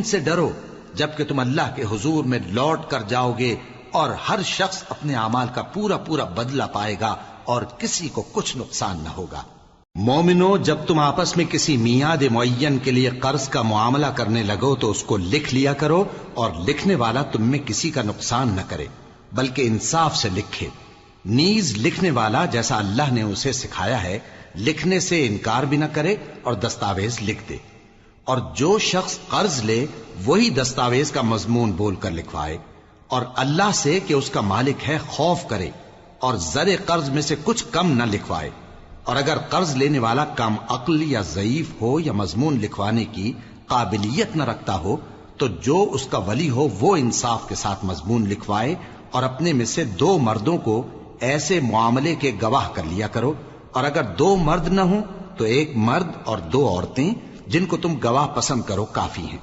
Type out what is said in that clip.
سے ڈرو جبکہ تم اللہ کے حضور میں لوٹ کر جاؤ گے، اور ہر شخص اپنے اعمال کا پورا پورا بدلہ پائے گا اور کسی کو کچھ نقصان نہ ہوگا۔ مومنو، جب تم آپس میں کسی میعاد معین کے لیے قرض کا معاملہ کرنے لگو تو اس کو لکھ لیا کرو، اور لکھنے والا تم میں کسی کا نقصان نہ کرے بلکہ انصاف سے لکھے۔ نیز لکھنے والا جیسا اللہ نے اسے سکھایا ہے لکھنے سے انکار بھی نہ کرے اور دستاویز لکھ دے، اور جو شخص قرض لے وہی دستاویز کا مضمون بول کر لکھوائے، اور اللہ سے کہ اس کا مالک ہے خوف کرے، اور زر قرض میں سے کچھ کم نہ لکھوائے۔ اور اگر قرض لینے والا کم عقل یا ضعیف ہو یا مضمون لکھوانے کی قابلیت نہ رکھتا ہو تو جو اس کا ولی ہو وہ انصاف کے ساتھ مضمون لکھوائے، اور اپنے میں سے 2 مردوں کو ایسے معاملے کے گواہ کر لیا کرو، اور اگر 2 مرد نہ ہوں تو 1 مرد اور 2 عورتیں جن کو تم گواہ پسند کرو کافی ہیں۔